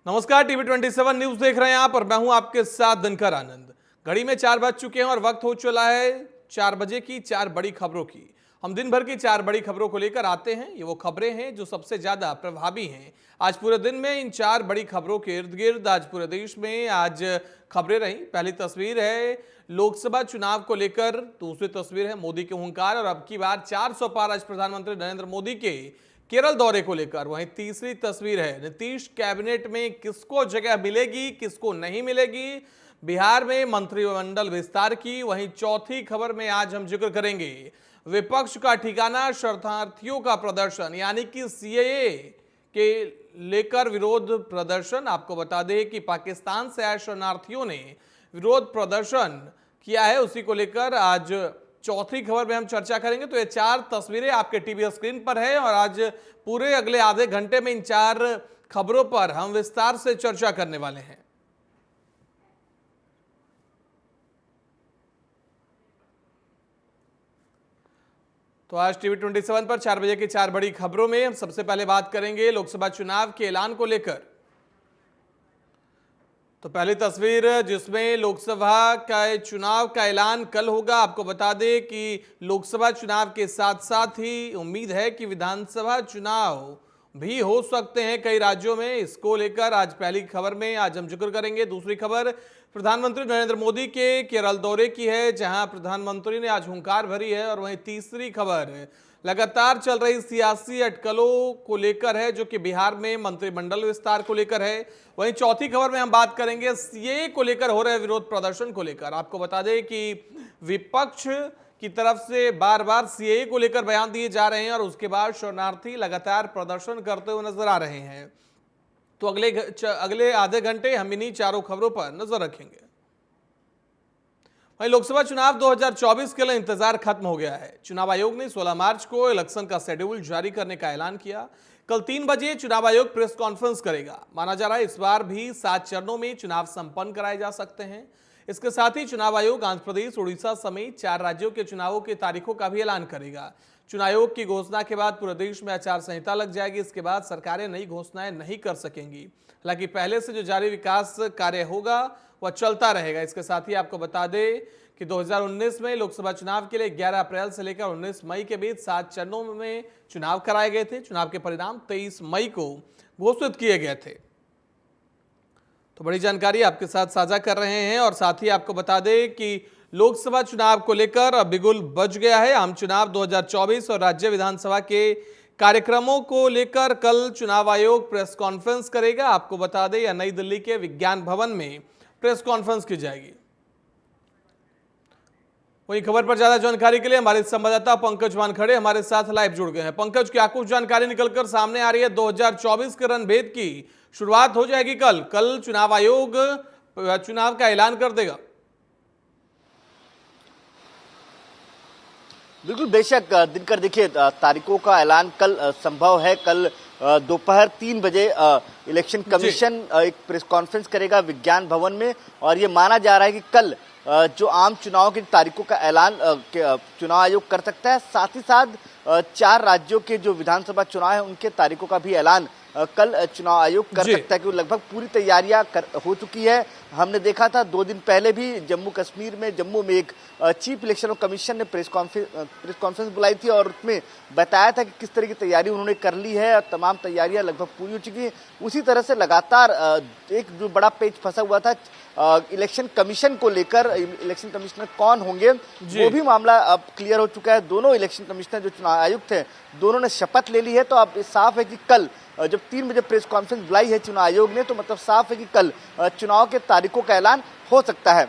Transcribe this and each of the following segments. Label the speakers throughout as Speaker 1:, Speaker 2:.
Speaker 1: नमस्कार, TV 27 news देख रहे हैं आप और मैं हूं आपके साथ दिनकर आनंद। घड़ी में 4 बज चुके हैं और वक्त हो चला है 4 बजे की 4 बड़ी खबरों की। हम दिन भर की 4 बड़ी खबरों को लेकर आते हैं। ये वो खबरें हैं जो सबसे ज्यादा प्रभावी हैं। आज पूरे दिन में इन 4 बड़ी खबरों के इर्द गिर्द आज पूरे देश में आज खबरें रही। पहली तस्वीर है लोकसभा चुनाव को लेकर, दूसरी तस्वीर है मोदी के हुंकार और अब की बार 400 पार आज प्रधानमंत्री नरेंद्र मोदी के केरल दौरे को लेकर। वहीं तीसरी तस्वीर है नीतीश कैबिनेट में किसको जगह मिलेगी, किसको नहीं मिलेगी, बिहार में मंत्रिमंडल विस्तार की। वहीं चौथी खबर में आज हम जिक्र करेंगे विपक्ष का ठिकाना शरणार्थियों का प्रदर्शन, यानी कि सीएए के लेकर विरोध प्रदर्शन। आपको बता दें कि पाकिस्तान से आए शरणार्थियों ने विरोध प्रदर्शन किया है, उसी को लेकर आज चौथी खबर में हम चर्चा करेंगे। तो ये 4 तस्वीरें आपके टीवी स्क्रीन पर है और आज पूरे अगले आधे घंटे में इन 4 खबरों पर हम विस्तार से चर्चा करने वाले हैं। तो आज टीवी 27 पर 4 बजे की 4 बड़ी खबरों में हम सबसे पहले बात करेंगे लोकसभा चुनाव के ऐलान को लेकर। तो पहली तस्वीर जिसमें लोकसभा का चुनाव का ऐलान कल होगा। आपको बता दें कि लोकसभा चुनाव के साथ साथ ही उम्मीद है कि विधानसभा चुनाव भी हो सकते हैं कई राज्यों में। इसको लेकर आज पहली खबर में आज हम जिक्र करेंगे। दूसरी खबर प्रधानमंत्री नरेंद्र मोदी के केरल दौरे की है, जहां प्रधानमंत्री ने आज हुंकार भरी है। और वहीं तीसरी खबर लगातार चल रही सियासी अटकलों को लेकर है, जो कि बिहार में मंत्रिमंडल विस्तार को लेकर है। वहीं चौथी खबर में हम बात करेंगे सीएए को लेकर हो रहे विरोध प्रदर्शन को लेकर। आपको बता दें कि विपक्ष की तरफ से बार बार सीएए को लेकर बयान दिए जा रहे हैं और उसके बाद शरणार्थी लगातार प्रदर्शन करते हुए नजर आ रहे हैं। तो अगले आधे घंटे हम इन्हीं चारों खबरों पर नजर रखेंगे। वहीं लोकसभा चुनाव 2024 के लिए इंतजार खत्म हो गया है। चुनाव आयोग ने 16 मार्च को इलेक्शन का शेड्यूल जारी करने का ऐलान किया। कल 3 बजे चुनाव आयोग प्रेस कॉन्फ्रेंस करेगा। माना जा रहा है इस बार भी 7 चरणों में चुनाव संपन्न कराए जा सकते हैं। इसके साथ ही चुनाव आयोग आंध्र प्रदेश, उड़ीसा समेत 4 राज्यों के चुनावों की तारीखों का भी ऐलान करेगा। चुनाव आयोग की घोषणा के बाद पूरे देश में आचार संहिता लग जाएगी। इसके बाद सरकारें नई घोषणाएं नहीं कर सकेंगी। हालांकि पहले से जो जारी विकास कार्य होगा वह चलता रहेगा। इसके साथ ही आपको बता दें कि 2019 में लोकसभा चुनाव के लिए 11 अप्रैल से लेकर 19 मई के बीच 7 चरणों में चुनाव कराए गए थे। चुनाव के परिणाम 23 मई को घोषित किए गए थे। तो बड़ी जानकारी आपके साथ साझा कर रहे हैं और साथ ही आपको बता दें कि लोकसभा चुनाव को लेकर अब बिगुल बज गया है। आम चुनाव 2024 और राज्य विधानसभा के कार्यक्रमों को लेकर कल चुनाव आयोग प्रेस कॉन्फ्रेंस करेगा। आपको बता दें यह नई दिल्ली के विज्ञान भवन में प्रेस कॉन्फ्रेंस की जाएगी। वही खबर पर ज्यादा जानकारी के लिए हमारे संवाददाता पंकज वानखड़े हमारे साथ लाइव जुड़ गए हैं। पंकज, क्या कुछ जानकारी निकलकर सामने आ रही है? 2024 के रणभेद की शुरुआत हो जाएगी कल चुनाव आयोग चुनाव का ऐलान कर देगा।
Speaker 2: बिल्कुल, बेशक दिनकर, देखिए तारीखों का ऐलान कल संभव है। कल दोपहर 3 बजे इलेक्शन कमीशन एक प्रेस कॉन्फ्रेंस करेगा विज्ञान भवन में और ये माना जा रहा है कि कल जो आम चुनाव की तारीखों का ऐलान चुनाव आयोग कर सकता है। साथ ही साथ 4 राज्यों के जो विधानसभा चुनाव है उनके तारीखों का भी ऐलान कल चुनाव आयोग कर सकता है, क्योंकि लगभग पूरी तैयारियां हो चुकी है। हमने देखा था 2 दिन पहले भी जम्मू कश्मीर में जम्मू में एक चीफ इलेक्शन कमीशन ने प्रेस कॉन्फ्रेंस बुलाई थी और उसमें बताया था कि किस तरह की तैयारी उन्होंने कर ली है और तमाम तैयारियां लगभग पूरी हो चुकी है। उसी तरह से लगातार एक जो बड़ा पेच फंसा हुआ था इलेक्शन कमीशन को लेकर, इलेक्शन कमिश्नर कौन होंगे वो भी मामला अब क्लियर हो चुका है। दोनों इलेक्शन कमिश्नर जो चुनाव आयुक्त थे दोनों ने शपथ ले ली है। तो अब साफ है कि कल जब 3 बजे प्रेस कॉन्फ्रेंस बुलाई है चुनाव आयोग ने, तो मतलब साफ है कि कल चुनाव के तारीखों का ऐलान हो सकता है।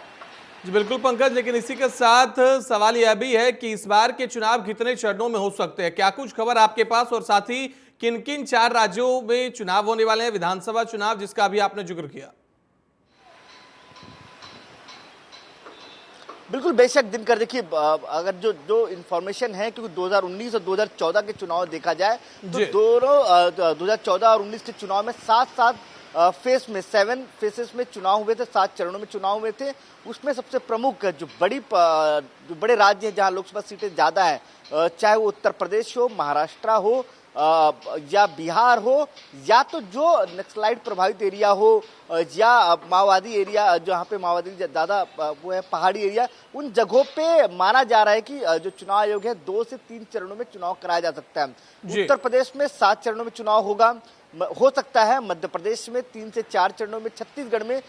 Speaker 1: जी बिल्कुल पंकज, लेकिन इसी के साथ सवाल यह भी है कि इस बार के चुनाव कितने चरणों में हो सकते हैं? क्या कुछ खबर आपके पास, और साथ ही किन किन 4 राज्यों में चुनाव होने वाले हैं विधानसभा चुनाव, जिसका अभी आपने जिक्र किया?
Speaker 2: बिल्कुल, बेशक दिनकर, देखिए अगर जो इन्फॉर्मेशन है, क्योंकि 2019 और 2014 के चुनाव देखा जाए तो दोनों 2014 और 19 के चुनाव में 7 फेस में 7 फेसेस में चुनाव हुए थे, 7 चरणों में चुनाव हुए थे। उसमें सबसे प्रमुख जो बड़े राज्य हैं जहां लोकसभा सीटें ज्यादा हैं, चाहे वो उत्तर प्रदेश हो, महाराष्ट्र हो, या बिहार हो या तो जो नक्सलाइट प्रभावित एरिया हो या माओवादी एरिया जहाँ पे माओवादी ज्यादा वो है पहाड़ी एरिया, उन जगहों पे माना जा रहा है कि जो चुनाव आयोग है 2 से 3 चरणों में चुनाव कराया जा सकता है। उत्तर प्रदेश में 7 चरणों में चुनाव होगा, हो सकता है मध्य प्रदेश में 3 से 4 चरणों में, छत्तीसगढ़ में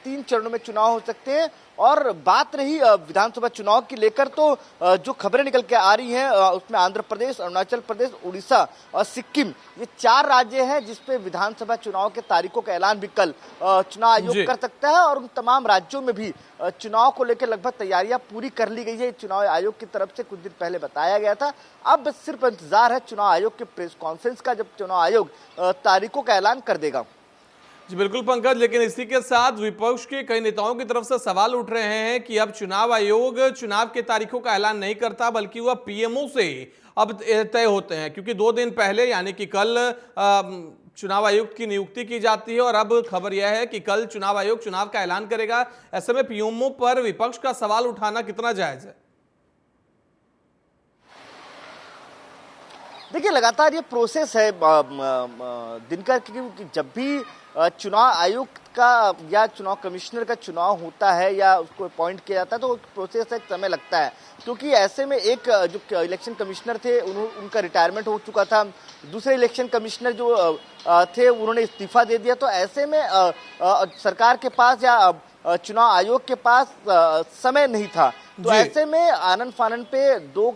Speaker 2: 3 चरणों में चुनाव हो सकते हैं। और बात रही विधानसभा चुनाव की लेकर तो जो खबरें निकल के आ रही हैं उसमें आंध्र प्रदेश, अरुणाचल प्रदेश, उड़ीसा और सिक्किम, ये 4 राज्य हैं जिसपे विधानसभा चुनाव के तारीखों का ऐलान भी कल चुनाव आयोग कर सकता है। और उन तमाम राज्यों में भी चुनाव को लेकर लगभग तैयारियां पूरी कर ली गई है। चुनाव आयोग की तरफ से कुछ दिन पहले बताया गया था। अब सिर्फ इंतजार है चुनाव आयोग के प्रेस कॉन्फ्रेंस का, जब चुनाव आयोग तारीखों का ऐलान कर देगा।
Speaker 1: जी बिल्कुल पंकज, लेकिन इसी के साथ विपक्ष के कई नेताओं की तरफ से सवाल उठ रहे हैं कि अब चुनाव आयोग चुनाव के तारीखों का ऐलान नहीं करता बल्कि वह पीएमओ से अब तय होते हैं, क्योंकि 2 दिन पहले यानी कि कल चुनाव आयुक्त की नियुक्ति की जाती है और अब खबर यह है कि कल चुनाव आयोग चुनाव का ऐलान करेगा। ऐसे में पीएमओ पर विपक्ष का सवाल उठाना कितना जायज है?
Speaker 2: देखिए, लगातार ये प्रोसेस है दिनकर, क्योंकि जब भी चुनाव आयुक्त का या चुनाव कमिश्नर का चुनाव होता है या उसको अपॉइंट किया जाता है तो प्रोसेस एक समय लगता है, क्योंकि ऐसे में एक जो इलेक्शन कमिश्नर थे उनका रिटायरमेंट हो चुका था, दूसरे इलेक्शन कमिश्नर जो थे उन्होंने इस्तीफा दे दिया। तो ऐसे में सरकार के पास या चुनाव आयोग के पास समय नहीं था। तो ऐसे में आनन फानन पे 2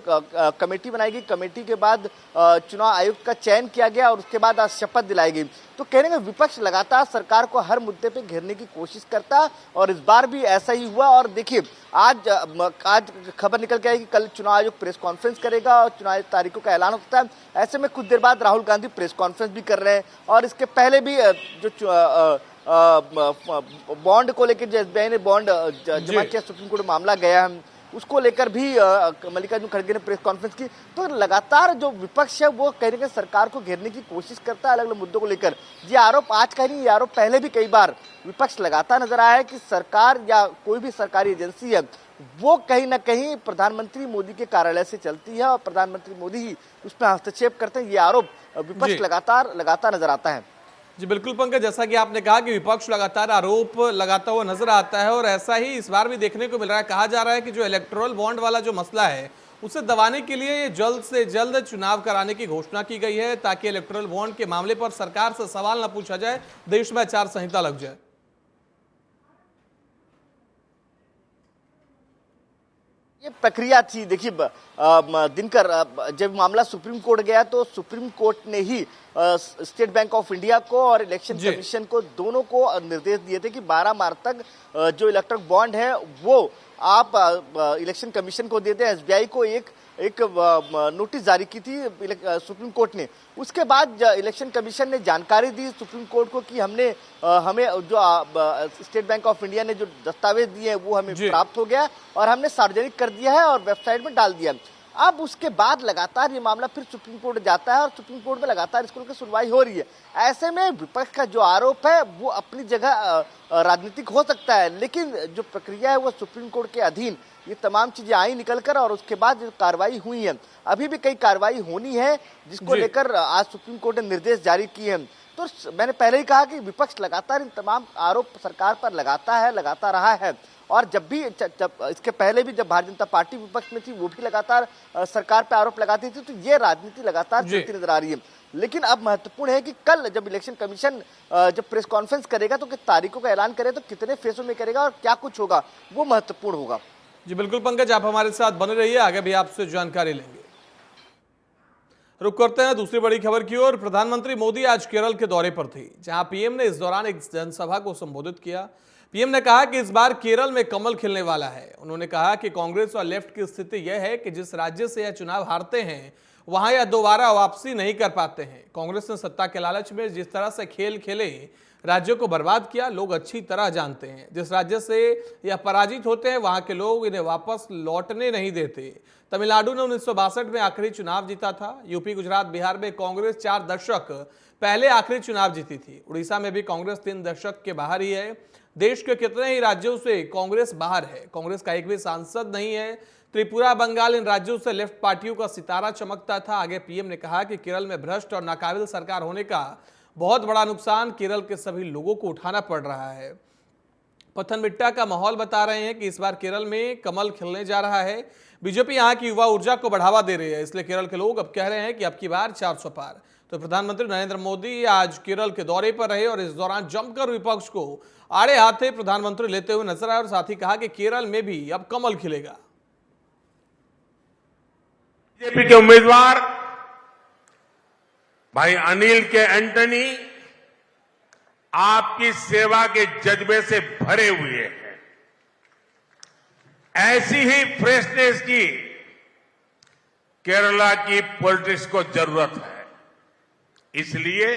Speaker 2: कमेटी बनाई गई, कमेटी के बाद चुनाव आयुक्त का चयन किया गया और उसके बाद आज शपथ दिलाई गई। तो कहने का विपक्ष लगातार सरकार को हर मुद्दे पे घेरने की कोशिश करता और इस बार भी ऐसा ही हुआ। और देखिए, आज खबर निकल के आई कि कल चुनाव आयोग प्रेस कॉन्फ्रेंस करेगा और चुनाव तारीखों का ऐलान होता है। ऐसे में कुछ देर बाद राहुल गांधी प्रेस कॉन्फ्रेंस भी कर रहे हैं और इसके पहले भी जो बॉन्ड को लेकर जो एसबीआई ने बॉन्ड जमा किया, सुप्रीम कोर्ट में मामला गया है, उसको लेकर भी मल्लिकार्जुन खड़गे ने प्रेस कॉन्फ्रेंस की। तो लगातार जो विपक्ष है वो कहीं ना कहीं सरकार को घेरने की कोशिश करता है अलग अलग मुद्दों को लेकर। ये आरोप आज का नहीं, ये आरोप पहले भी कई बार विपक्ष लगाता नजर आया है कि सरकार या कोई भी सरकारी एजेंसी है वो कहीं ना कहीं प्रधानमंत्री मोदी के कार्यालय से चलती है और प्रधानमंत्री मोदी ही उसमें हस्तक्षेप करते हैं। ये आरोप विपक्ष लगातार नजर आता है।
Speaker 1: जी बिल्कुल पंकज, जैसा कि आपने कहा कि विपक्ष लगातार आरोप लगाता हुआ नजर आता है और ऐसा ही इस बार भी देखने को मिल रहा है। कहा जा रहा है कि जो इलेक्टोरल बॉन्ड वाला जो मसला है उसे दबाने के लिए ये जल्द से जल्द चुनाव कराने की घोषणा की गई है ताकि इलेक्टोरल बॉन्ड के मामले पर सरकार से सवाल न पूछा जाए, देश में आचार संहिता लग जाए।
Speaker 2: ये प्रक्रिया थी। देखिए दिनकर, जब मामला सुप्रीम कोर्ट गया तो सुप्रीम कोर्ट ने ही स्टेट बैंक ऑफ इंडिया को और इलेक्शन कमीशन को दोनों को निर्देश दिए थे कि 12 मार्च तक जो इलेक्ट्रॉनिक बॉन्ड है वो आप इलेक्शन कमीशन को दे दें। एसबीआई को एक नोटिस जारी की थी सुप्रीम कोर्ट ने। उसके बाद इलेक्शन कमीशन ने जानकारी दी सुप्रीम कोर्ट को कि हमें जो स्टेट बैंक ऑफ इंडिया ने जो दस्तावेज दिए हैं वो हमें प्राप्त हो गया और हमने सार्वजनिक कर दिया है और वेबसाइट में डाल दिया। अब उसके बाद लगातार ये मामला फिर सुप्रीम कोर्ट जाता है और सुप्रीम कोर्ट में लगातार इसको लेकर सुनवाई हो रही है। ऐसे में विपक्ष का जो आरोप है वो अपनी जगह राजनीतिक हो सकता है, लेकिन जो प्रक्रिया है वो सुप्रीम कोर्ट के अधीन ये तमाम चीजें आई निकल कर और उसके बाद जो कार्रवाई हुई है, अभी भी कई कार्रवाई होनी है जिसको लेकर आज सुप्रीम कोर्ट ने निर्देश जारी किए हैं। तो मैंने पहले ही कहा कि विपक्ष लगातार इन तमाम आरोप सरकार पर लगाता रहा है और जब इसके पहले भी जब भारतीय जनता पार्टी विपक्ष में थी वो भी लगातार सरकार पर आरोप लगाती थी। तो ये राजनीति लगातार चलती नजर आ रही है। लेकिन अब महत्वपूर्ण है कि कल जब इलेक्शन कमीशन जब प्रेस कॉन्फ्रेंस करेगा तो किस तारीखों का ऐलान करे, तो कितने फेसों में करेगा और क्या कुछ होगा वो महत्वपूर्ण होगा।
Speaker 1: जी बिल्कुल पंकज, आप हमारे साथ बने रहिए, आगे भी आपसे जानकारी लेंगे। रुक करते हैं दूसरी बड़ी खबर की ओर। प्रधानमंत्री मोदी आज केरल के दौरे पर थे, जहां पीएम ने इस दौरान एक जनसभा को संबोधित किया। पीएम ने कहा कि इस बार केरल में कमल खिलने वाला है। उन्होंने कहा कि कांग्रेस और लेफ्ट की स्थिति यह है कि जिस राज्य से यह चुनाव हारते हैं वहां यह दोबारा वापसी नहीं कर पाते हैं। कांग्रेस ने सत्ता के लालच में जिस तरह से खेल खेले राज्यों को बर्बाद किया, लोग अच्छी तरह जानते हैं। जिस राज्य से यह पराजित होते हैं वहां के लोग इन्हें वापस लौटने नहीं देते। तमिलनाडु ने 1962 में आखिरी चुनाव जीता था। यूपी, गुजरात, बिहार में कांग्रेस 4 दशक पहले आखिरी चुनाव जीती थी। उड़ीसा में भी कांग्रेस 3 दशक के बाहर ही है। देश के कितने ही राज्यों से कांग्रेस बाहर है। कांग्रेस का एक भी सांसद नहीं है। त्रिपुरा, बंगाल इन राज्यों से लेफ्ट पार्टियों का सितारा चमकता था। आगे पीएम ने कहा कि केरल में भ्रष्ट और नाकाबिल सरकार होने का बहुत बड़ा नुकसान केरल के सभी लोगों को उठाना पड़ रहा है। पथनमथिट्टा का माहौल बता रहे हैं कि इस बार केरल में कमल खिलने जा रहा है। बीजेपी यहां की युवा ऊर्जा को बढ़ावा दे रही है, इसलिए केरल के लोग अब कह रहे हैं कि अब की बार 400 पार। तो प्रधानमंत्री नरेंद्र मोदी आज केरल के दौरे पर रहे और इस दौरान जमकर विपक्ष को आड़े हाथे प्रधानमंत्री लेते हुए नजर आए और साथ ही कहा कि केरल में भी अब कमल खिलेगा।
Speaker 3: बीजेपी के उम्मीदवार भाई अनिल के एंटनी आपकी सेवा के जज्बे से भरे हुए हैं। ऐसी ही फ्रेशनेस की केरला की पॉलिटिक्स को जरूरत है। इसलिए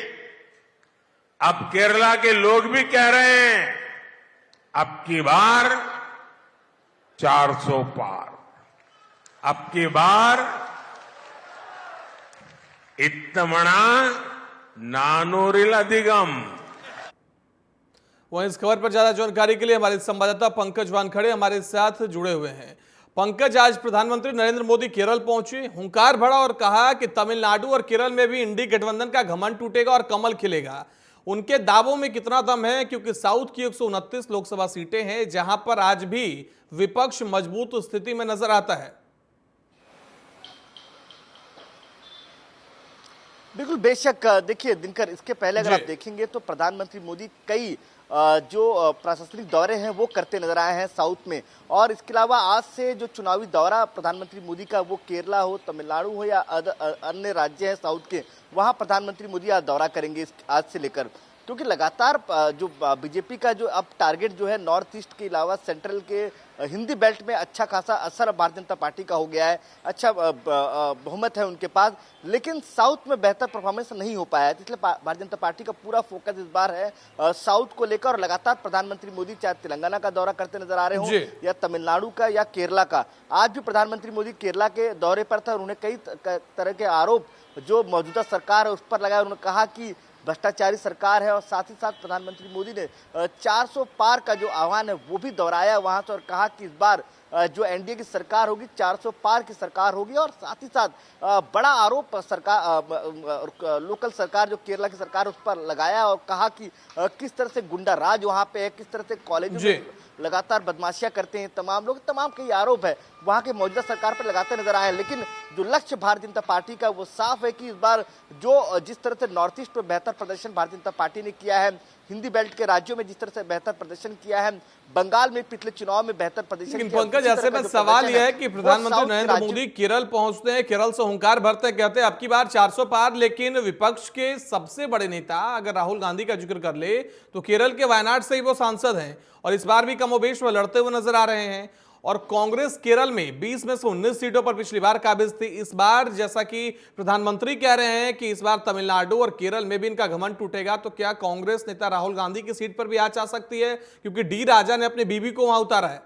Speaker 3: अब केरला के लोग भी कह रहे हैं अब की बार 400 पार, अब की बार इत्तमणा नानूरिल अधिगम।
Speaker 1: वहीं इस खबर पर ज्यादा जानकारी के लिए हमारे संवाददाता पंकज वानखड़े हमारे साथ जुड़े हुए हैं। पंकज, आज प्रधानमंत्री नरेंद्र मोदी केरल पहुंचे, हुंकार भरा और कहा कि तमिलनाडु और केरल में भी इंडी गठबंधन का घमंड टूटेगा और कमल खिलेगा। उनके दावों में कितना दम है, क्योंकि साउथ की 129 लोकसभा सीटें हैं जहां पर आज भी विपक्ष मजबूत स्थिति में नजर आता है।
Speaker 2: बिल्कुल, बेशक। देखिए दिनकर, इसके पहले अगर आप देखेंगे तो प्रधानमंत्री मोदी कई जो प्रशासनिक दौरे हैं वो करते नजर आए हैं साउथ में, और इसके अलावा आज से जो चुनावी दौरा प्रधानमंत्री मोदी का वो केरला हो, तमिलनाडु हो या अन्य राज्य हैं साउथ के, वहां प्रधानमंत्री मोदी आज दौरा करेंगे आज से लेकर। क्योंकि लगातार जो बीजेपी का जो अब टारगेट जो है नॉर्थ ईस्ट के अलावा सेंट्रल के हिंदी बेल्ट में अच्छा खासा असर भारतीय जनता पार्टी का हो गया है, अच्छा बहुमत है उनके पास, लेकिन साउथ में बेहतर परफॉर्मेंस नहीं हो पाया है। इसलिए भारतीय जनता पार्टी का पूरा फोकस इस बार है साउथ को लेकर, और लगातार प्रधानमंत्री मोदी चाहे तेलंगाना का दौरा करते नजर आ रहे हों या तमिलनाडु का या केरला का। आज भी प्रधानमंत्री मोदी केरला के दौरे पर था और उन्हें कई तरह के आरोप जो मौजूदा सरकार है उस पर लगाया। उन्होंने कहा कि भ्रष्टाचारी सरकार है, और साथ ही साथ प्रधानमंत्री मोदी ने 400 पार का जो आह्वान है वो भी दोहराया वहां से, और कहा कि इस बार जो एनडीए की सरकार होगी 400 पार की सरकार होगी। और साथ ही साथ बड़ा आरोप सरकार लोकल सरकार जो केरला की सरकार उस पर लगाया और कहा कि किस तरह से गुंडा राज वहां पे है, किस तरह से कॉलेजों में लगातार बदमाशियां करते हैं तमाम लोग, तमाम कई आरोप है वहां के मौजूदा सरकार पर लगाते नजर आए। लेकिन जो लक्ष्य भारतीय जनता पार्टी का वो साफ है कि इस बार जो जिस तरह से नॉर्थ ईस्ट में बेहतर प्रदर्शन भारतीय जनता पार्टी ने किया है, हिंदी बेल्ट के राज्यों में जिस तरह से बेहतर प्रदर्शन किया है, बंगाल में पिछले चुनाव में बेहतर प्रदर्शन किया।
Speaker 1: पंकज, ऐसे में सवाल यह है कि प्रधानमंत्री नरेंद्र मोदी केरल पहुंचते हैं, केरल से हुंकार भरते हैं, कहते हैं अब की बार 400 पार, लेकिन विपक्ष के सबसे बड़े नेता अगर राहुल गांधी का जिक्र कर ले तो केरल के वायनाड से ही वो सांसद हैं और इस बार भी कमोबेश वो लड़ते हुए नजर आ रहे हैं। और कांग्रेस केरल में 20 में से 19 सीटों पर पिछली बार काबिज थी। इस बार जैसा कि प्रधानमंत्री कह रहे हैं कि इस बार तमिलनाडु और केरल में भी इनका घमंड टूटेगा, तो क्या कांग्रेस नेता राहुल गांधी की सीट पर भी आ जा सकती है, क्योंकि डी राजा ने अपनी बीवी को वहां उतारा है?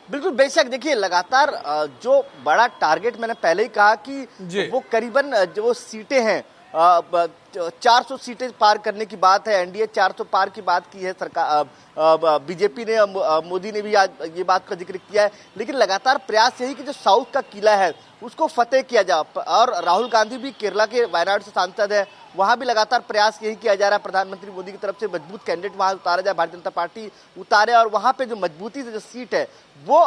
Speaker 2: बिल्कुल, बेशक। देखिए लगातार जो बड़ा टारगेट मैंने पहले ही कहा कि वो करीबन जो सीटें हैं 400 सीटें पार करने की बात है। एनडीए 400 पार की बात की है सरकार, बीजेपी ने, मोदी ने भी आज ये बात का जिक्र किया है। लेकिन लगातार प्रयास यही कि जो साउथ का किला है उसको फतेह किया जाए, और राहुल गांधी भी केरला के वायनाड से सांसद है, वहां भी लगातार प्रयास यही किया जा रहा है प्रधानमंत्री मोदी की तरफ से मजबूत कैंडिडेट वहां उतारा जाए, भारतीय जनता पार्टी उतारे और वहां पे जो मजबूती से जो सीट है वो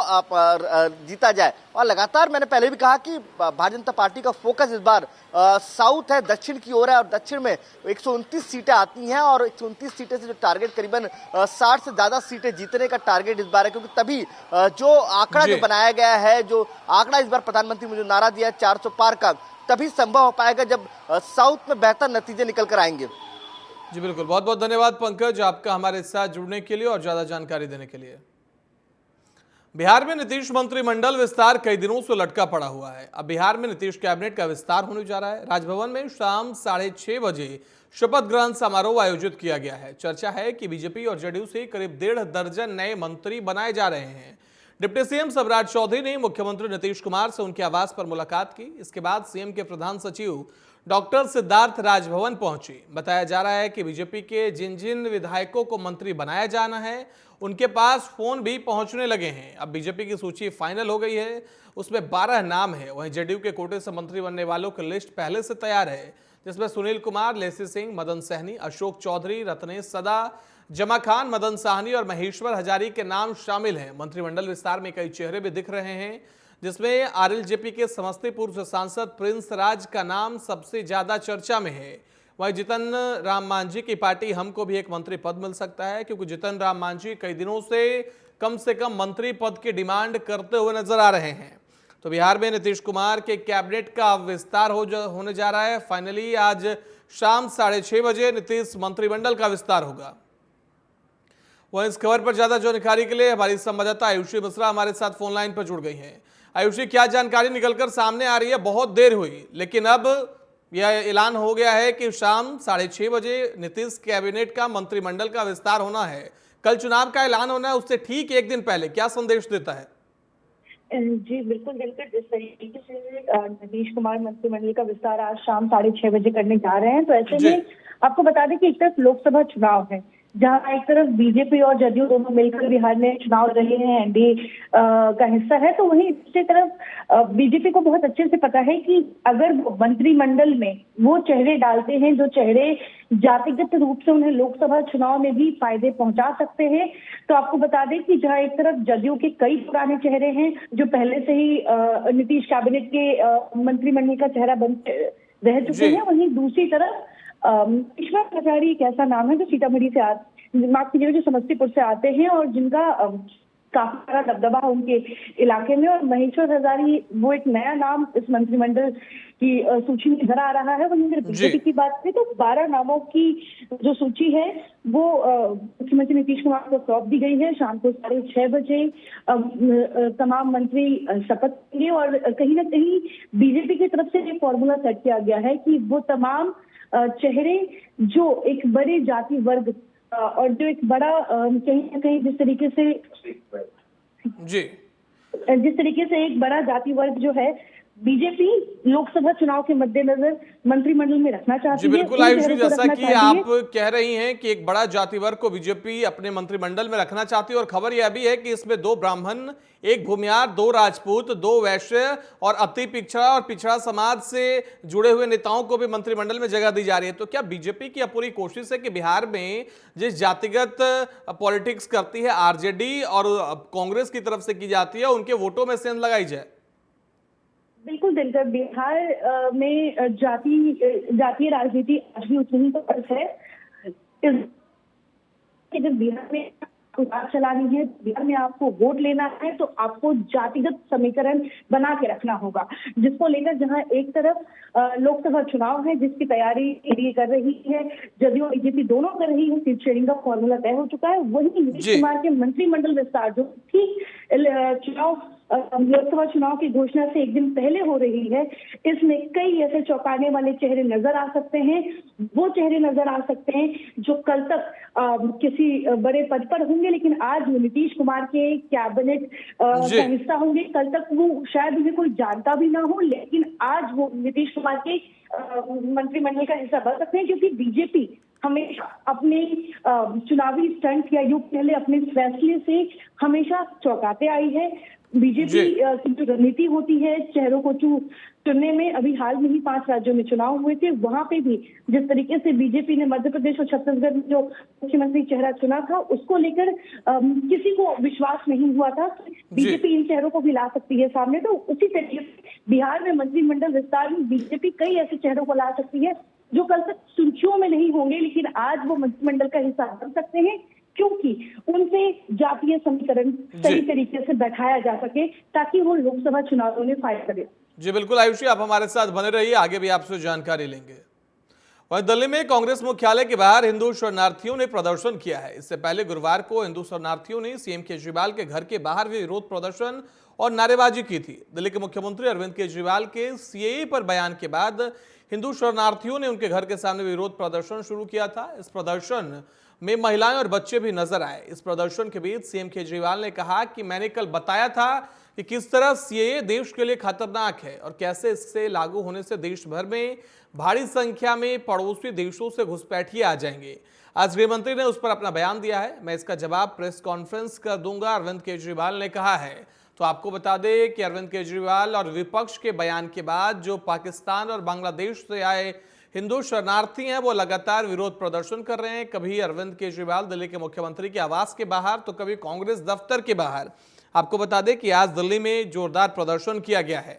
Speaker 2: जीता जाए। और लगातार मैंने पहले भी कहा कि भारतीय जनता पार्टी का फोकस इस बार साउथ है, दक्षिण की ओर है, और दक्षिण में 129 सीटें आती हैं और 129 सीटें से जो टारगेट करीबन 60 से ज्यादा सीटें जीतने का टारगेट इस बार है, क्योंकि तभी जो आंकड़ा जो बनाया गया है, जो आंकड़ा इस बार प्रधानमंत्री ने जो नारा दिया है 400 पार का, तभी संभव हो पाएगा जब साउथ में बेहतर नतीजे निकल कर आएंगे।
Speaker 1: जी बिल्कुल, बहुत बहुत धन्यवाद पंकज आपका हमारे साथ जुड़ने के लिए और ज्यादा जानकारी देने के लिए। बिहार में नीतीश मंत्रिमंडल विस्तार कई दिनों से लटका पड़ा हुआ है। अब बिहार में नीतीश कैबिनेट का विस्तार होने जा रहा है। राजभवन में शाम 6:30 बजे शपथ ग्रहण समारोह आयोजित किया गया है। चर्चा है कि बीजेपी और जेडीयू से करीब 1.5 दर्जन नए मंत्री बनाए जा रहे हैं। डिप्टी सीएम सम्राट चौधरी ने मुख्यमंत्री नीतीश कुमार से उनके आवास पर मुलाकात की। इसके बाद सीएम के प्रधान सचिव डॉक्टर सिद्धार्थ राजभवन पहुंची। बताया जा रहा है कि बीजेपी के जिन जिन विधायकों को मंत्री बनाया जाना है उनके पास फोन भी पहुंचने लगे हैं। अब बीजेपी की सूची फाइनल हो गई है, उसमें 12 नाम है। वहीं जेडीयू के कोटे से मंत्री बनने वालों की लिस्ट पहले से तैयार है, जिसमें सुनील कुमार, लेसी सिंह, मदन सहनी, अशोक चौधरी, रत्नेश सदा, जमा खान, मदन साहनी और महेश्वर हजारी के नाम शामिल हैं। मंत्रिमंडल विस्तार में कई चेहरे भी दिख रहे हैं, जिसमें आरएलजेपी के समस्तीपुर से सांसद प्रिंस राज का नाम सबसे ज्यादा चर्चा में है। वहीं जितन राम मांझी की पार्टी हमको भी एक मंत्री पद मिल सकता है, क्योंकि जितन राम मांझी कई दिनों से कम मंत्री पद की डिमांड करते हुए नजर आ रहे हैं। तो बिहार में नीतीश कुमार के कैबिनेट का विस्तार होने जा रहा है। फाइनली आज शाम 6:30 बजे नीतीश मंत्रिमंडल का विस्तार होगा। वहीं इस खबर पर ज्यादा जानकारी के लिए हमारी संवाददाता आयुषी मिश्रा हमारे साथ फोन लाइन पर जुड़ गई हैं। आयुषी, क्या जानकारी निकलकर सामने आ रही है? बहुत देर हुई, लेकिन अब यह ऐलान हो गया है कि शाम 6:30 बजे नीतीश कैबिनेट का मंत्रिमंडल का विस्तार होना है। कल चुनाव का ऐलान होना है, उससे ठीक एक दिन पहले क्या संदेश देता है?
Speaker 4: जी बिल्कुल दिलकर, जिस तरीके से नीतीश कुमार मंत्रिमंडल का विस्तार आज शाम 6:30 बजे करने जा रहे हैं, तो ऐसे में आपको बता दें कि एक तरफ लोकसभा चुनाव है, जहां एक तरफ बीजेपी और जदयू दोनों मिलकर बिहार में चुनाव रहे हैं, एनडीए का हिस्सा है, तो वहीं दूसरी तरफ बीजेपी को बहुत अच्छे से पता है कि अगर वो मंत्रिमंडल में वो चेहरे डालते हैं जो चेहरे जातिगत रूप से उन्हें लोकसभा चुनाव में भी फायदे पहुंचा सकते हैं। तो आपको बता दें कि जहां एक तरफ जदयू के कई पुराने चेहरे हैं जो पहले से ही नीतीश कैबिनेट के मंत्रिमंडल का चेहरा बन रह चुके हैं, वहीं दूसरी तरफ महेश्वर हजारी एक ऐसा नाम है जो सीतामढ़ी से माफ कीजिएगा जो समस्तीपुर से आते हैं और जिनका काफी सारा दबदबा है उनके इलाके में। और महेश्वर हजारी वो एक नया नाम इस मंत्रिमंडल की सूची में नजर आ रहा है। वहीं अगर बीजेपी की बात करें तो 12 नामों की जो सूची है वो मुख्यमंत्री नीतीश कुमार को सौंप दी गई है। शाम को 6:30 बजे तमाम मंत्री शपथ लेंगे और कहीं ना कहीं बीजेपी की तरफ से एक फॉर्मूला सेट किया गया है कि वो तमाम चेहरे जो एक बड़े जाति वर्ग और जो एक बड़ा कहीं ना कहीं जिस तरीके से एक बड़ा जाति वर्ग जो है बीजेपी लोकसभा चुनाव के मद्देनजर मंत्रिमंडल में रखना चाहती है।
Speaker 1: जी बिल्कुल आयुषी, जैसा कि आप कह रही हैं कि एक बड़ा जाति वर्ग को बीजेपी अपने मंत्रिमंडल में रखना चाहती है, और खबर यह भी है कि इसमें 2 ब्राह्मण, 1 भूमियार, 2 राजपूत, 2 वैश्य और अति पिछड़ा और पिछड़ा समाज से जुड़े हुए नेताओं को भी मंत्रिमंडल में जगह दी जा रही है। तो क्या बीजेपी की पूरी कोशिश है कि बिहार में जिस जातिगत पॉलिटिक्स करती है आरजेडी और कांग्रेस की तरफ से की जाती है, उनके वोटों में सेंध लगाई जाए?
Speaker 4: बिल्कुल दिलकर, बिहार में जातीय राजनीति आज भी उतनी ही तो है। जब बिहार में चुनाव चलानी है, बिहार में आपको वोट लेना है, तो आपको जातिगत समीकरण बना के रखना होगा, जिसको लेकर जहां एक तरफ लोकसभा चुनाव है जिसकी तैयारी एनडीए कर रही है, जदयू और बीजेपी दोनों कर रही है, सीट शेयरिंग का फॉर्मूला तय हो चुका है। वहीं नीतीश कुमार के मंत्रिमंडल विस्तार जो ठीक लोकसभा चुनाव की घोषणा से एक दिन पहले हो रही है, इसमें कई ऐसे चौंकाने वाले चेहरे नजर आ सकते हैं। वो चेहरे नजर आ सकते हैं जो कल तक किसी बड़े पद पर होंगे, लेकिन आज वो नीतीश कुमार के कैबिनेट का हिस्सा होंगे। कल तक वो शायद उन्हें कोई जानता भी ना हो, लेकिन आज वो नीतीश कुमार के मंत्रिमंडल का हिस्सा बन सकते हैं, क्योंकि बीजेपी हमेशा अपने चुनावी स्टंट या यूं पहले अपने फैसले से हमेशा चौंकाते आई है। बीजेपी की जो रणनीति होती है चेहरों को चुनने में, अभी हाल में ही 5 राज्यों में चुनाव हुए थे, वहां पे भी जिस तरीके से बीजेपी ने मध्य प्रदेश और छत्तीसगढ़ में जो मुख्यमंत्री चेहरा चुना था, उसको लेकर किसी को विश्वास नहीं हुआ था। बीजेपी इन चेहरों को भी ला सकती है सामने। तो उसी तरीके से बिहार में मंत्रिमंडल विस्तार में बीजेपी कई ऐसे चेहरों को ला सकती है जो कल तक सुर्खियों में नहीं होंगे, लेकिन आज वो मंत्रिमंडल का हिस्सा बन सकते हैं, क्योंकि उनसे जातीय समीकरण सही तरीके से बैठाया जा सके ताकि वो लोकसभा चुनावों में फायदा दे।
Speaker 1: जी बिल्कुल आयुषी, आप हमारे साथ बने रहिए, आगे भी आपसे जानकारी लेंगे। वहीं दिल्ली में कांग्रेस मुख्यालय के बाहर हिंदू शरणार्थियों ने प्रदर्शन किया है। इससे पहले गुरुवार को हिंदू शरणार्थियों ने सीएम केजरीवाल के घर के बाहर भी विरोध प्रदर्शन और नारेबाजी की थी। दिल्ली के मुख्यमंत्री अरविंद केजरीवाल के सीएए पर बयान के बाद हिंदू शरणार्थियों ने उनके घर के सामने विरोध प्रदर्शन शुरू किया था। इस प्रदर्शन में महिलाएं और बच्चे भी नजर आए। इस प्रदर्शन के बीच सीएम केजरीवाल ने कहा कि मैंने कल बताया था कि किस तरह सीएए देश के लिए खतरनाक है और कैसे इससे लागू होने से देश भर में भारी संख्या में पड़ोसी देशों से घुसपैठिए आ जाएंगे। आज गृह मंत्री ने उस पर अपना बयान दिया है। मैं इसका जवाब प्रेस कॉन्फ्रेंस कर दूंगा, अरविंद केजरीवाल ने कहा है। तो आपको बता दें कि अरविंद केजरीवाल और विपक्ष के बयान के बाद जो पाकिस्तान और बांग्लादेश से आए हिंदू शरणार्थी हैं वो लगातार विरोध प्रदर्शन कर रहे हैं। कभी अरविंद केजरीवाल दिल्ली के मुख्यमंत्री के आवास के बाहर तो कभी कांग्रेस दफ्तर के बाहर। आपको बता दें कि आज दिल्ली में जोरदार प्रदर्शन किया गया है।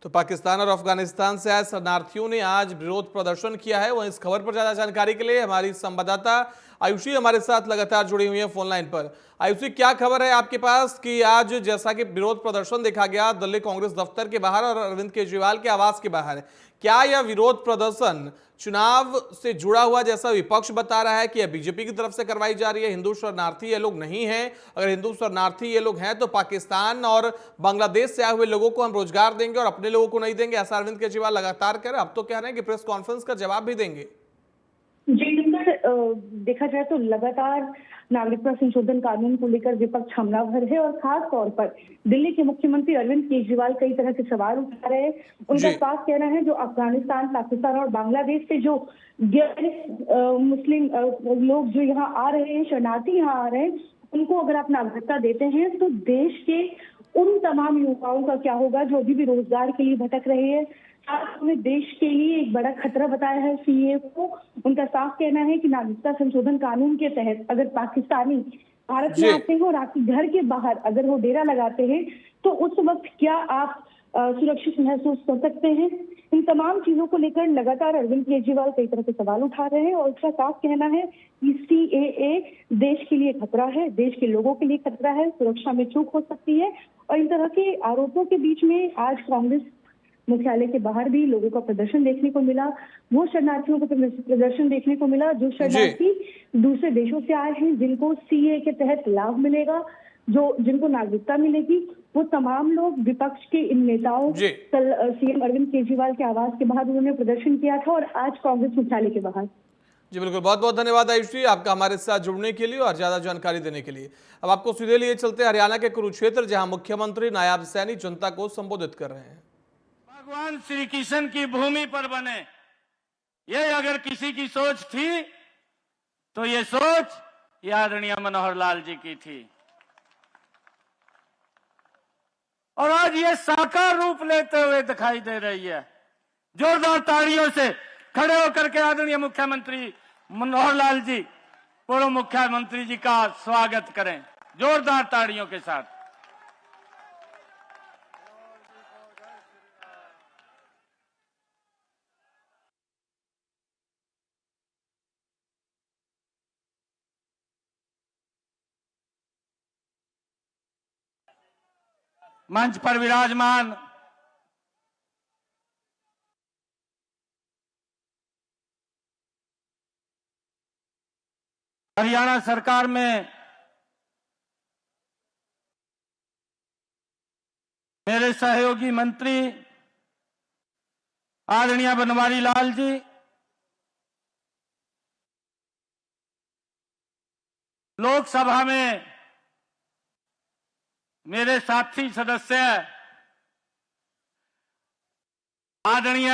Speaker 1: तो पाकिस्तान और अफगानिस्तान से आए शरणार्थियों ने आज विरोध प्रदर्शन किया है। वहीं इस खबर पर ज्यादा जानकारी के लिए हमारी संवाददाता आयुषी हमारे साथ लगातार जुड़ी हुई है फोन लाइन पर। आयुषी, क्या खबर है आपके पास कि आज जैसा कि विरोध प्रदर्शन देखा गया दिल्ली कांग्रेस दफ्तर के बाहर और अरविंद केजरीवाल के आवास के बाहर, क्या यह विरोध प्रदर्शन चुनाव से जुड़ा हुआ जैसा विपक्ष बता रहा है कि यह बीजेपी की तरफ से करवाई जा रही है? हिंदू शरणार्थी ये लोग नहीं हैं, अगर हिंदू शरणार्थी ये लोग हैं तो पाकिस्तान और बांग्लादेश से आए हुए लोगों को हम रोजगार देंगे और अपने लोगों को नहीं देंगे, ऐसा अरविंद केजरीवाल लगातार कह रहे हैं। अब तो कह रहे हैं कि प्रेस कॉन्फ्रेंस का जवाब भी देंगे।
Speaker 4: जी, देखा जाए तो लगातार नागरिकता संशोधन कानून को लेकर विपक्ष हमलावर है और खास तौर पर दिल्ली के मुख्यमंत्री अरविंद केजरीवाल कई तरह के सवाल उठा रहे हैं। उनका साफ कहना है जो अफगानिस्तान, पाकिस्तान और बांग्लादेश से जो गैर मुस्लिम लोग जो यहाँ आ रहे हैं, शरणार्थी यहाँ आ रहे हैं, उनको अगर आप नागरिकता देते हैं तो देश के उन तमाम युवाओं का क्या होगा जो अभी भी रोजगार के लिए भटक रहे हैं। उन्होंने देश के लिए एक बड़ा खतरा बताया है सीएए को। उनका साफ कहना है कि नागरिकता संशोधन कानून के तहत अगर पाकिस्तानी भारत में आते हैं और आपके घर के बाहर अगर वो डेरा लगाते हैं तो उस वक्त क्या आप सुरक्षित महसूस कर सकते हैं? इन तमाम चीजों को लेकर लगातार अरविंद केजरीवाल कई तरह के सवाल उठा रहे हैं और उसका साफ कहना है कि सीएए देश के लिए खतरा है, देश के लोगों के लिए खतरा है, सुरक्षा में चूक हो सकती है। और इन तरह के आरोपों के बीच में आज कांग्रेस मुख्यालय के बाहर भी लोगों का प्रदर्शन देखने को मिला। वो शरणार्थियों का प्रदर्शन देखने को मिला जो शरणार्थी दूसरे देशों से आए हैं, जिनको सीए के तहत लाभ मिलेगा, जिनको नागरिकता मिलेगी, वो तमाम लोग विपक्ष के इन नेताओं कल सीएम अरविंद केजरीवाल के आवास के बाहर उन्होंने प्रदर्शन किया था और आज कांग्रेस मुख्यालय के बाहर।
Speaker 1: जी बिल्कुल, बहुत बहुत धन्यवाद आयुषी आपका हमारे साथ जुड़ने के लिए और ज्यादा जानकारी देने के लिए। अब आपको सीधे लिए चलते हरियाणा के कुरुक्षेत्र, जहां मुख्यमंत्री नायाब सैनी जनता को संबोधित कर रहे हैं।
Speaker 5: भगवान श्री कृष्ण की भूमि पर बने, ये अगर किसी की सोच थी तो ये सोच आदरणीय मनोहर लाल जी की थी और आज ये साकार रूप लेते हुए दिखाई दे रही है। जोरदार तालियों से खड़े होकर के आदरणीय मुख्यमंत्री मनोहर लाल जी, पूर्व मुख्यमंत्री जी का स्वागत करें जोरदार तालियों के साथ। मंच पर विराजमान हरियाणा सरकार में मेरे सहयोगी मंत्री आदरणीय बनवारी लाल जी, लोकसभा में मेरे साथी सदस्य आदरणीय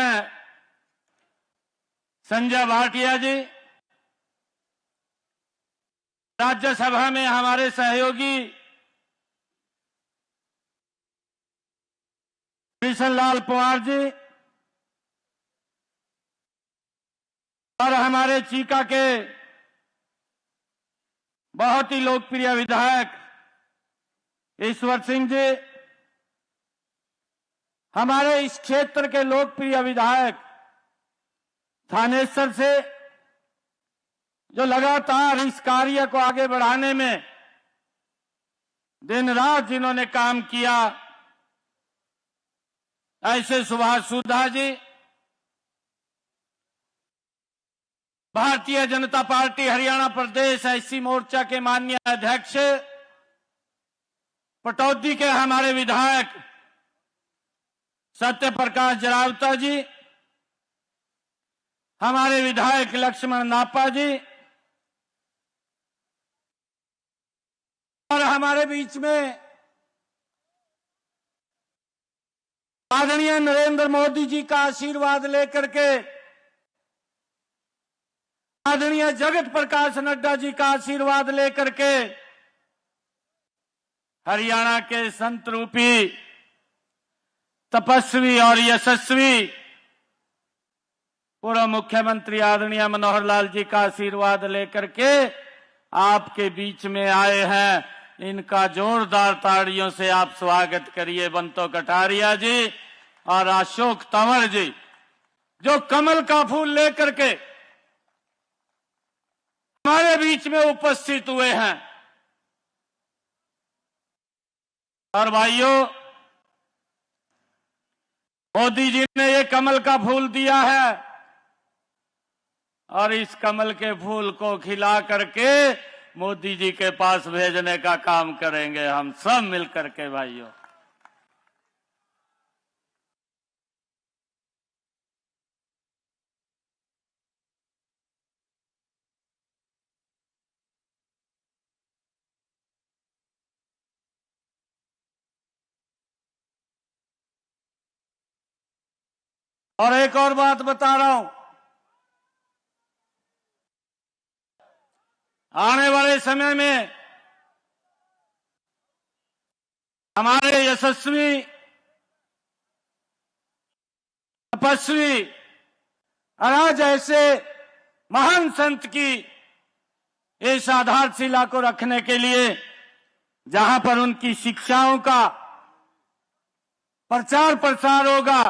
Speaker 5: संजय भाटिया जी, राज्यसभा में हमारे सहयोगी कृष्ण लाल पंवार जी और हमारे चीका के बहुत ही लोकप्रिय विधायक ईश्वर सिंह जी, हमारे इस क्षेत्र के लोकप्रिय विधायक थानेश्वर से, जो लगातार इस कार्य को आगे बढ़ाने में दिन रात जिन्होंने काम किया, ऐसे सुभाष सुधा जी, भारतीय जनता पार्टी हरियाणा प्रदेश एससी मोर्चा के माननीय अध्यक्ष पटौदी के हमारे विधायक सत्य प्रकाश जरावता जी, हमारे विधायक लक्ष्मण नापा जी, और हमारे बीच में आदरणीय नरेंद्र मोदी जी का आशीर्वाद लेकर के, आदरणीय जगत प्रकाश नड्डा जी का आशीर्वाद लेकर के हरियाणा के संत रूपी तपस्वी और यशस्वी पूर्व मुख्यमंत्री आदरणीय मनोहर लाल जी का आशीर्वाद लेकर के आपके बीच में आए हैं। इनका जोरदार ताड़ियों से आप स्वागत करिए। बंतो कटारिया जी और अशोक तंवर जी, जो कमल का फूल लेकर के हमारे बीच में उपस्थित हुए हैं। और भाइयों, मोदी जी ने ये कमल का फूल दिया है और इस कमल के फूल को खिला करके मोदी जी के पास भेजने का काम करेंगे हम सब मिलकर के। भाइयों, और एक और बात बता रहा हूं, आने वाले समय में हमारे यशस्वी तपस्वी और आज ऐसे महान संत की इस आधारशिला को रखने के लिए, जहां पर उनकी शिक्षाओं का प्रचार प्रसार होगा,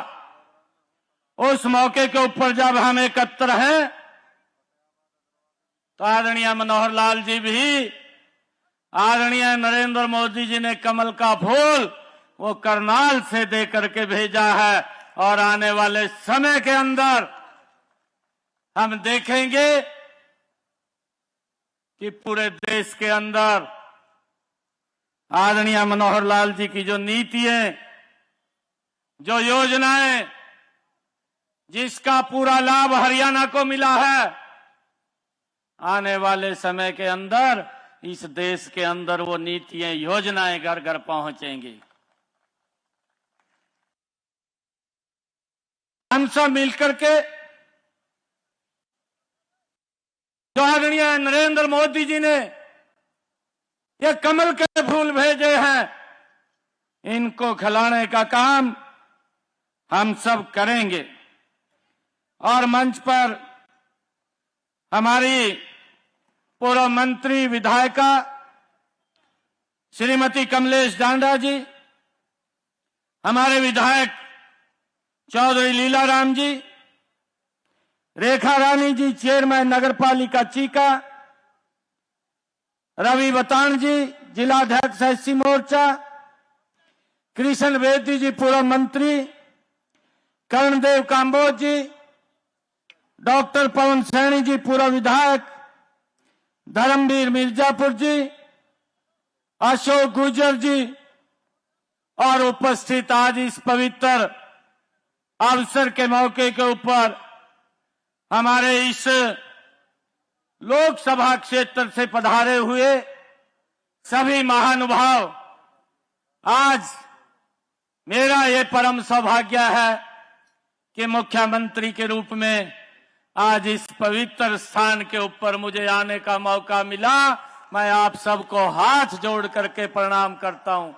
Speaker 5: उस मौके के ऊपर जब हम एकत्र हैं तो आदरणीय मनोहर लाल जी भी, आदरणीय नरेंद्र मोदी जी ने कमल का फूल वो करनाल से दे करके भेजा है। और आने वाले समय के अंदर हम देखेंगे कि पूरे देश के अंदर आदरणीय मनोहर लाल जी की जो नीतियां, जो योजनाएं, जिसका पूरा लाभ हरियाणा को मिला है, आने वाले समय के अंदर इस देश के अंदर वो नीतियां, योजनाएं घर घर पहुंचेंगी। हम सब मिलकर के जो आदरणीय नरेंद्र मोदी जी ने ये कमल के फूल भेजे हैं, इनको खिलाने का काम हम सब करेंगे। और मंच पर हमारी पूर्व मंत्री विधायिका श्रीमती कमलेश डांडा जी, हमारे विधायक चौधरी लीलाराम जी, रेखा रानी जी चेयरमैन नगर पालिका चीका, रवि बतान जी जिलाध्यक्ष एससी मोर्चा, कृष्ण बेदी जी पूर्व मंत्री, कर्णदेव काम्बोज जी, डॉक्टर पवन सैनी जी पूर्व विधायक, धर्मवीर मिर्जापुर जी, अशोक गुर्जर जी और उपस्थित आज इस पवित्र अवसर के मौके के ऊपर हमारे इस लोकसभा क्षेत्र से पधारे हुए सभी महानुभाव, आज मेरा ये परम सौभाग्य है कि मुख्यमंत्री के रूप में आज इस पवित्र स्थान के ऊपर मुझे आने का मौका मिला। मैं आप सबको हाथ जोड़ करके प्रणाम करता हूं।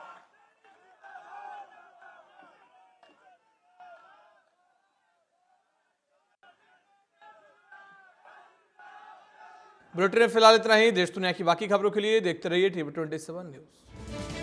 Speaker 1: बुलेटिन में फिलहाल इतना ही। देश दुनिया की बाकी खबरों के लिए देखते रहिए TV27 न्यूज।